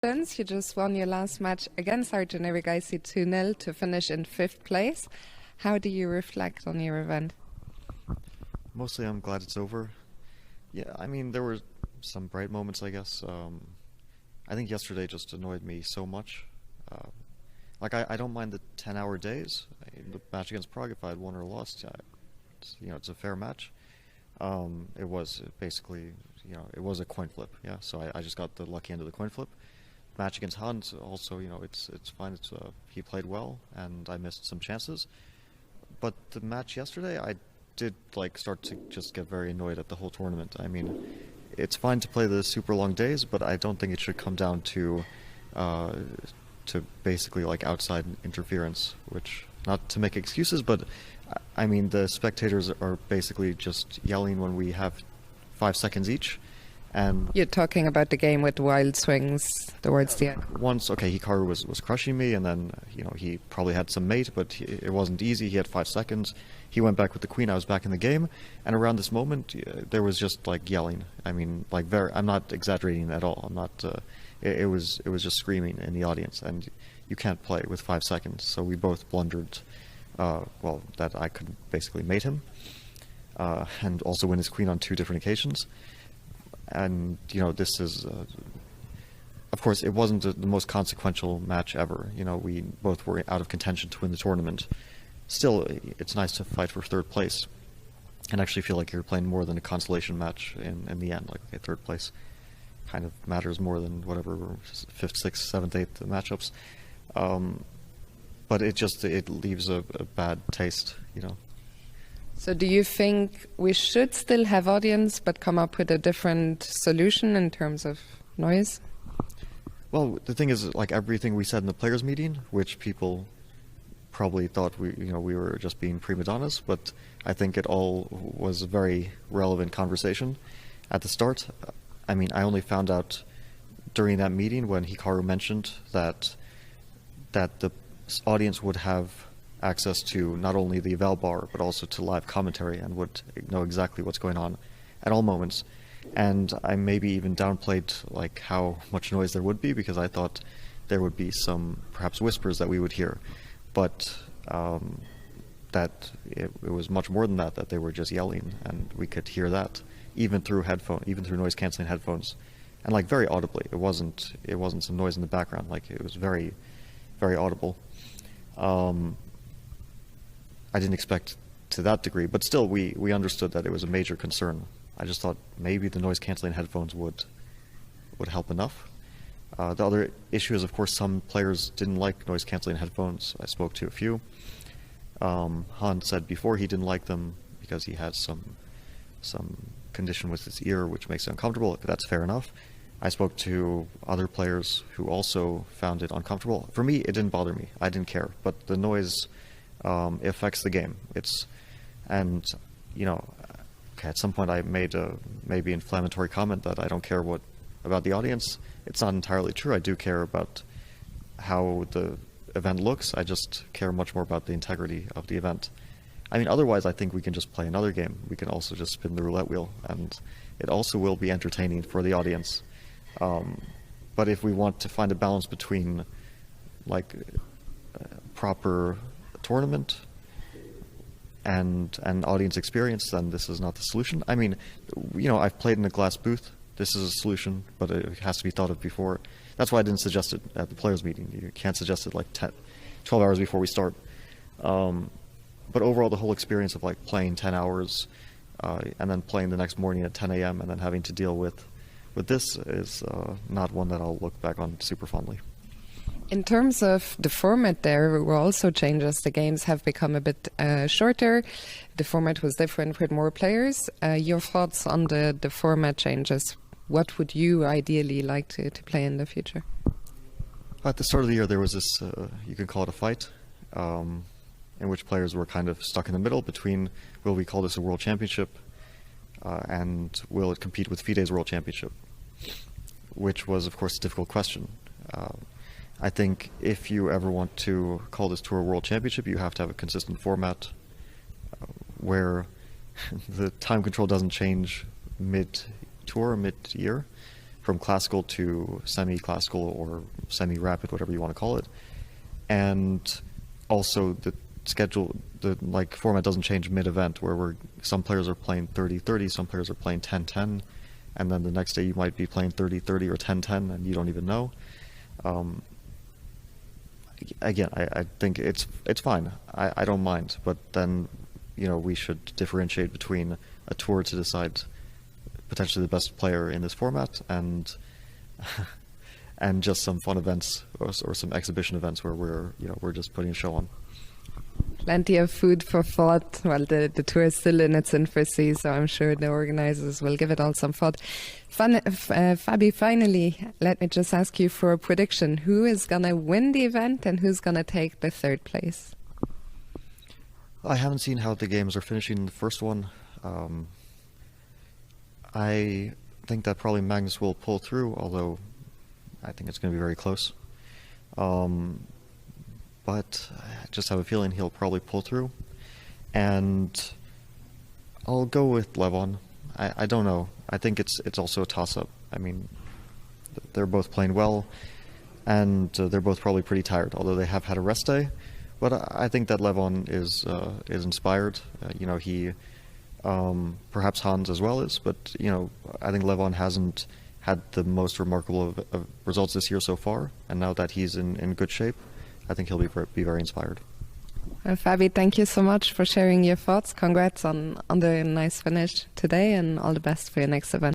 You just won your last match against Arjun Erigaisi 2-0 to finish in 5th place. How do you reflect on your event? Mostly I'm glad it's over. Yeah, I mean, there were some bright moments, I guess. I think yesterday just annoyed me so much. I don't mind the 10-hour days. The match against Prague, if I had won or lost, it's a fair match. It was basically, it was a coin flip, yeah. So I just got the lucky end of the coin flip. Match against Hans, also, it's fine. He played well, and I missed some chances. But the match yesterday, I did start to just get very annoyed at the whole tournament. I mean, it's fine to play the super long days, but I don't think it should come down to basically outside interference, which, not to make excuses, but I mean, the spectators are basically just yelling when we have 5 seconds each. And you're talking about the game with wild swings towards the end. Once, okay, Hikaru was crushing me, and then, he probably had some mate, but it wasn't easy. He had 5 seconds. He went back with the queen. I was back in the game, and around this moment, there was just yelling. I mean, I'm not exaggerating at all. I'm not. It was just screaming in the audience, and you can't play with 5 seconds. So we both blundered. That I could basically mate him, and also win his queen on 2 different occasions. And, this is, of course, it wasn't the most consequential match ever. We both were out of contention to win the tournament. Still, it's nice to fight for 3rd place and actually feel like you're playing more than a consolation match in the end. Okay, 3rd place kind of matters more than whatever 5th, 6th, 7th, 8th matchups. But it leaves a bad taste, So do you think we should still have audience but come up with a different solution in terms of noise? Well, the thing is, everything we said in the players' meeting, which people probably thought we were just being prima donnas, but I think it all was a very relevant conversation at the start. I mean, I only found out during that meeting when Hikaru mentioned that the audience would have access to not only the eval bar but also to live commentary and would know exactly what's going on at all moments. And I maybe even downplayed how much noise there would be, because I thought there would be some perhaps whispers that we would hear, but that it was much more than that they were just yelling, and we could hear that even through noise canceling headphones, and very audibly. It wasn't some noise in the background. It was very, very audible. I didn't expect to that degree, but still we understood that it was a major concern. I just thought maybe the noise-canceling headphones would help enough. The other issue is, of course, some players didn't like noise-canceling headphones. I spoke to a few. Han said before he didn't like them because he had some condition with his ear which makes it uncomfortable. That's fair enough. I spoke to other players who also found it uncomfortable. For me, it didn't bother me. I didn't care. But the noise affects the game. At some point I made a maybe inflammatory comment that I don't care about the audience. It's not entirely true. I do care about how the event looks. I just care much more about the integrity of the event. I mean, otherwise I think we can just play another game. We can also just spin the roulette wheel, and it also will be entertaining for the audience. But if we want to find a balance between proper tournament and audience experience, then this is not the solution. I mean, I've played in a glass booth. This is a solution, but it has to be thought of before. That's why I didn't suggest it at the players' meeting. You can't suggest it 12 hours before we start. But overall, the whole experience of playing 10 hours and then playing the next morning at 10 a.m. and then having to deal with this is not one that I'll look back on super fondly. In terms of the format, there were also changes. The games have become a bit shorter. The format was different with more players. Your thoughts on the format changes? What would you ideally like to play in the future? At the start of the year, there was this, you can call it a fight, in which players were kind of stuck in the middle between, will we call this a world championship, and will it compete with FIDE's world championship? Which was, of course, a difficult question. I think if you ever want to call this tour a world championship, you have to have a consistent format where the time control doesn't change mid-tour, mid-year. from classical to semi-classical or semi-rapid, whatever you want to call it. And also the schedule, the format doesn't change mid-event, where some players are playing 30-30, some players are playing 10-10, and then the next day you might be playing 30-30 or 10-10, and you don't even know. Again, I think it's fine. I don't mind, but then we should differentiate between a tour to decide potentially the best player in this format and and just some fun events or some exhibition events where we're just putting a show on. Plenty of food for thought. Well, the tour is still in its infancy, so I'm sure the organizers will give it all some thought. Fabi, finally, let me just ask you for a prediction. Who is going to win the event and who's going to take the third place? I haven't seen how the games are finishing in the first one. I think that probably Magnus will pull through, although I think it's going to be very close. But I just have a feeling he'll probably pull through. And I'll go with Levon. I don't know. I think it's also a toss-up. I mean, they're both playing well, and they're both probably pretty tired, although they have had a rest day. But I think that Levon is inspired. He perhaps Hans as well is, but I think Levon hasn't had the most remarkable of results this year so far, and now that he's in good shape, I think he'll be very inspired. Fabi, thank you so much for sharing your thoughts. Congrats on the nice finish today, and all the best for your next event.